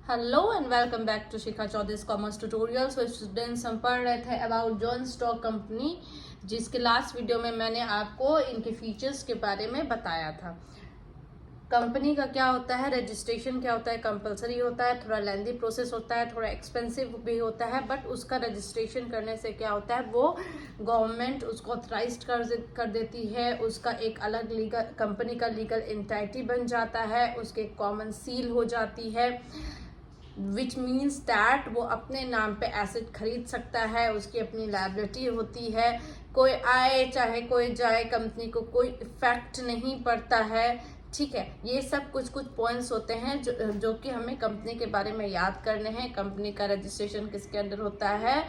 Hello and welcome back to Shikha Chaudhary commerce tutorial. So students, हम पढ़ रहे थे अबाउट जॉन स्टॉक कंपनी, जिसके लास्ट वीडियो में मैंने आपको इनके फीचर्स के बारे में बताया था। कंपनी का क्या होता है, रजिस्ट्रेशन क्या होता है, कंपलसरी होता है, थोड़ा लेंदी प्रोसेस होता है, थोड़ा एक्सपेंसिव भी होता है, बट उसका रजिस्ट्रेशन करने से क्या होता है, वो गवर्नमेंट उसको ऑथराइज्ड कर देती है, उसका एक अलग लीगल कंपनी का लीगल एंटिटी बन जाता है, उसके कॉमन सील हो जाती है, विच मीन्स दैट वो अपने नाम पे एसेट खरीद सकता है, उसकी अपनी लायबिलिटी होती है, कोई आए चाहे कोई जाए, कंपनी को कोई इफेक्ट नहीं पड़ता है। ठीक है, ये सब कुछ पॉइंट्स होते हैं जो कि हमें कंपनी के बारे में याद करने हैं। कंपनी का रजिस्ट्रेशन किसके अंडर होता है,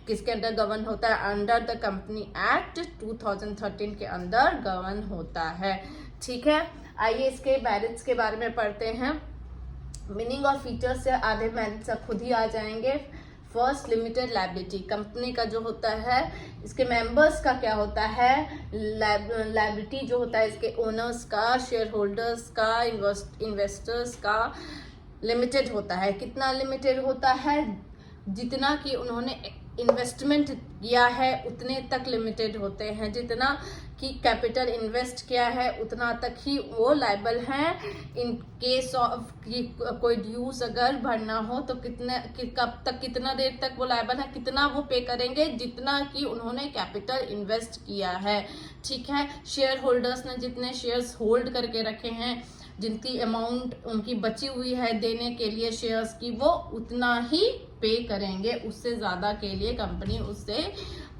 किसके अंडर गवर्न होता है, अंडर द कंपनी एक्ट 2013 के अंदर गवर्न होता है। ठीक है, आइए इसके मेरिट्स के बारे में पढ़ते हैं। मीनिंग और फीचर्स से आधे मेरिट्स खुद ही आ जाएंगे। First, limited liability. कंपनी का जो होता है, इसके मेंबर्स का क्या होता है, लायबिलिटी जो होता है इसके ओनर्स का, शेयर होल्डर्स का, इन्वेस्टर्स का लिमिटेड होता है। कितना लिमिटेड होता है, जितना कि उन्होंने इन्वेस्टमेंट किया है उतने तक लिमिटेड होते हैं, जितना कि कैपिटल इन्वेस्ट किया है उतना तक ही वो लायबल हैं। इन केस ऑफ कोई ड्यूज अगर भरना हो तो कब तक, कितना देर तक वो लायबल है, कितना वो पे करेंगे, जितना कि उन्होंने कैपिटल इन्वेस्ट किया है। ठीक है, शेयर होल्डर्स ने जितने शेयर्स होल्ड करके रखे हैं, जिनकी अमाउंट उनकी बची हुई है देने के लिए शेयर्स की, वो उतना ही पे करेंगे। उससे ज़्यादा के लिए कंपनी उससे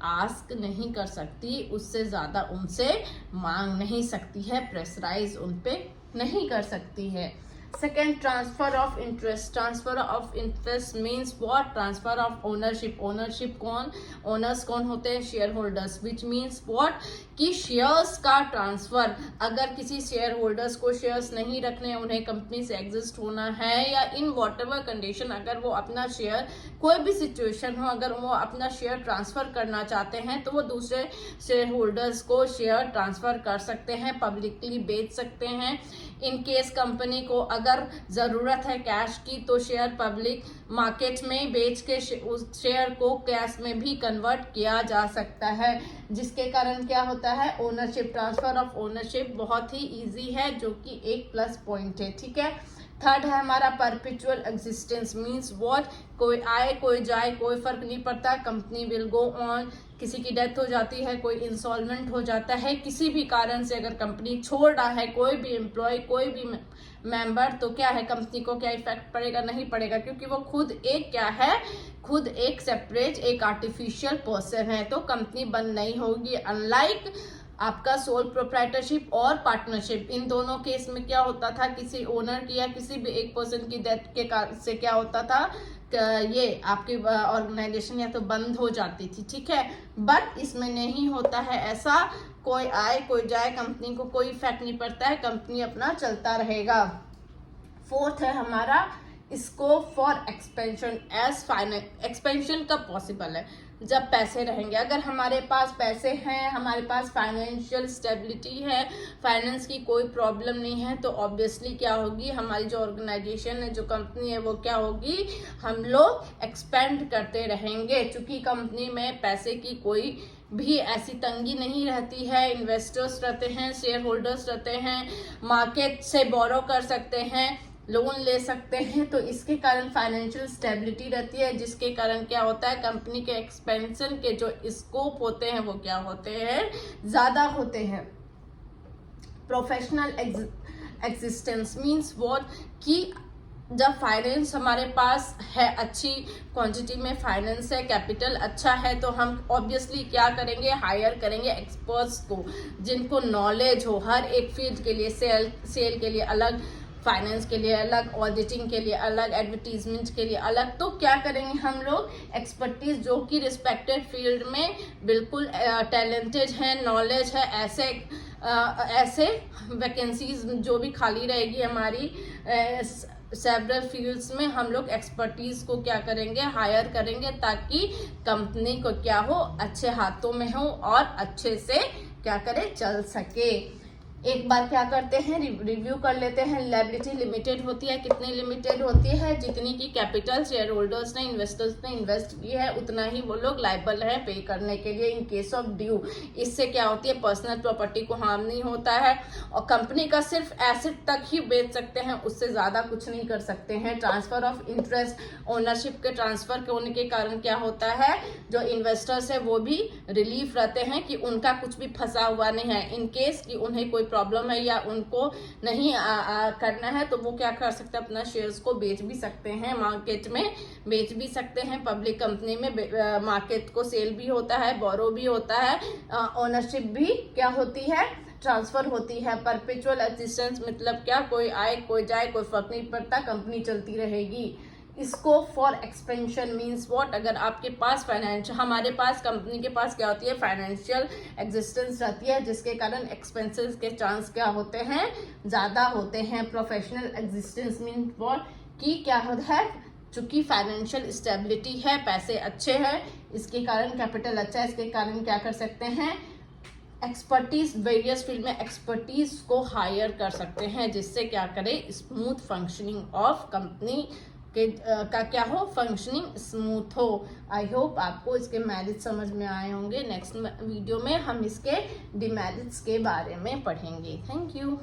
आस्क नहीं कर सकती, उससे ज़्यादा उनसे मांग नहीं सकती है, प्रेशराइज उन पे नहीं कर सकती है। Second, transfer of interest. Transfer of interest means what, transfer of ownership. Ownership कौन, ओनर्स कौन होते हैं, share holders, which means what कि शेयर्स का ट्रांसफर। अगर किसी शेयर होल्डर्स को शेयर्स नहीं रखने, उन्हें कंपनी से एग्जिस्ट होना है, या इन वॉट एवर कंडीशन अगर वो अपना शेयर, कोई भी सिचुएशन हो, अगर वो अपना शेयर ट्रांसफर करना चाहते हैं तो वो दूसरे शेयर होल्डर्स को शेयर ट्रांसफर कर सकते हैं, पब्लिकली बेच सकते हैं। इन केस कंपनी को अगर ज़रूरत है कैश की तो शेयर पब्लिक मार्केट में बेच के उस शेयर को कैश में भी कन्वर्ट किया जा सकता है, जिसके कारण क्या होता है, ओनरशिप, ट्रांसफर ऑफ ओनरशिप बहुत ही इजी है, जो कि एक प्लस पॉइंट है। ठीक है, थर्ड है हमारा परपेचुअल एग्जिस्टेंस। मीन्स व्हाट, कोई आए कोई जाए कोई फर्क नहीं पड़ता, कंपनी विल गो ऑन। किसी की डेथ हो जाती है, कोई इंसॉल्वेंट हो जाता है, किसी भी कारण से अगर कंपनी छोड़ रहा है कोई भी एम्प्लॉय, कोई भी मेंबर, तो क्या है, कंपनी को क्या इफेक्ट पड़ेगा, नहीं पड़ेगा, क्योंकि वो खुद एक क्या है, खुद एक सेपरेट, एक आर्टिफिशियल पर्सन है, तो कंपनी बंद नहीं होगी। अनलाइक आपका सोल प्रोप्राइटरशिप और पार्टनरशिप, इन दोनों केस में क्या होता था, किसी ओनर की या किसी भी एक पर्सन की डेथ के कारण से क्या होता था, ये आपकी ऑर्गेनाइजेशन या तो बंद हो जाती थी। ठीक है, बट इसमें नहीं होता है ऐसा, कोई आए कोई जाए, कंपनी को कोई इफेक्ट नहीं पड़ता है, कंपनी अपना चलता रहेगा। फोर्थ है हमारा scope for expansion. As finance, expansion कब पॉसिबल है, जब पैसे रहेंगे। अगर हमारे पास पैसे हैं, हमारे पास फाइनेंशियल स्टेबिलिटी है, फाइनेंस की कोई प्रॉब्लम नहीं है, तो ऑब्वियसली क्या होगी, हमारी जो ऑर्गेनाइजेशन है, जो कंपनी है, वो क्या होगी, हम लोग एक्सपेंड करते रहेंगे। चूंकि कंपनी में पैसे की कोई भी ऐसी तंगी नहीं रहती है, इन्वेस्टर्स रहते हैं, शेयर होल्डर्स रहते हैं, मार्केट से बोरो कर सकते हैं, लोन ले सकते हैं, तो इसके कारण फाइनेंशियल स्टेबिलिटी रहती है, जिसके कारण क्या होता है, कंपनी के एक्सपेंशन के जो स्कोप होते हैं वो क्या होते हैं, ज़्यादा होते हैं। प्रोफेशनल एग्जिस्टेंस मीन्स व्हाट कि जब फाइनेंस हमारे पास है, अच्छी क्वांटिटी में फाइनेंस है, कैपिटल अच्छा है, तो हम ऑब्वियसली क्या करेंगे, हायर करेंगे एक्सपर्ट्स को, जिनको नॉलेज हो हर एक फील्ड के लिए, सेल के लिए अलग, फाइनेंस के लिए अलग, ऑडिटिंग के लिए अलग, एडवर्टीजमेंट के लिए अलग। तो क्या करेंगे हम लोग, एक्सपर्टीज जो कि रिस्पेक्टेड फील्ड में बिल्कुल टैलेंटेड है, नॉलेज है, ऐसे वैकेंसीज जो भी खाली रहेगी हमारी सेवरल फील्ड्स में, हम लोग एक्सपर्टीज को क्या करेंगे, हायर करेंगे, ताकि कंपनी को क्या हो, अच्छे हाथों में हो और अच्छे से क्या करे, चल सके। एक बार क्या करते हैं, रिव्यू कर लेते हैं। लायबिलिटी लिमिटेड होती है, कितनी लिमिटेड होती है, जितनी की कैपिटल शेयर होल्डर्स ने, इन्वेस्टर्स ने इन्वेस्ट की है उतना ही वो लोग लायबल है पे करने के लिए इन केस ऑफ ड्यू। इससे क्या होती है, पर्सनल प्रॉपर्टी को हार्म नहीं होता है और कंपनी का सिर्फ एसेट तक ही बेच सकते हैं, उससे ज्यादा कुछ नहीं कर सकते हैं। ट्रांसफर ऑफ इंटरेस्ट, ओनरशिप के ट्रांसफर होने के कारण क्या होता है, जो इन्वेस्टर्स है वो भी रिलीफ रहते हैं कि उनका कुछ भी फंसा हुआ नहीं है। इन केस कि उन्हें कोई प्रॉब्लम है या उनको नहीं करना है तो वो क्या कर सकते हैं, अपना शेयर्स को बेच भी सकते हैं, मार्केट में बेच भी सकते हैं। पब्लिक कंपनी में मार्केट को सेल भी होता है, बोरो भी होता है, ओनरशिप भी क्या होती है, ट्रांसफर होती है। परपेचुअल एग्जिस्टेंस मतलब क्या, कोई आए कोई जाए कोई फर्क नहीं पड़ता, कंपनी चलती रहेगी। Scope for expansion means what, अगर आपके पास फाइनेंशियल, हमारे पास कंपनी के पास क्या होती है, फाइनेंशियल एग्जिस्टेंस रहती है, जिसके कारण एक्सपेंसेस के चांस क्या होते हैं, ज़्यादा होते हैं। प्रोफेशनल एग्जिस्टेंस मीन्स व्हाट, कि क्या होता है, चूंकि फाइनेंशियल स्टेबिलिटी है, पैसे अच्छे हैं, इसके कारण कैपिटल अच्छा है, इसके कारण क्या कर सकते हैं, एक्सपर्टीज, वेरियस फील्ड में एक्सपर्टीज को हायर कर सकते हैं, जिससे क्या करे, स्मूथ फंक्शनिंग ऑफ कंपनी के का क्या हो, फंक्शनिंग स्मूथ हो। आई होप आपको इसके मेरिट्स समझ में आए होंगे। नेक्स्ट वीडियो में हम इसके डिमेरिट्स के बारे में पढ़ेंगे। Thank you.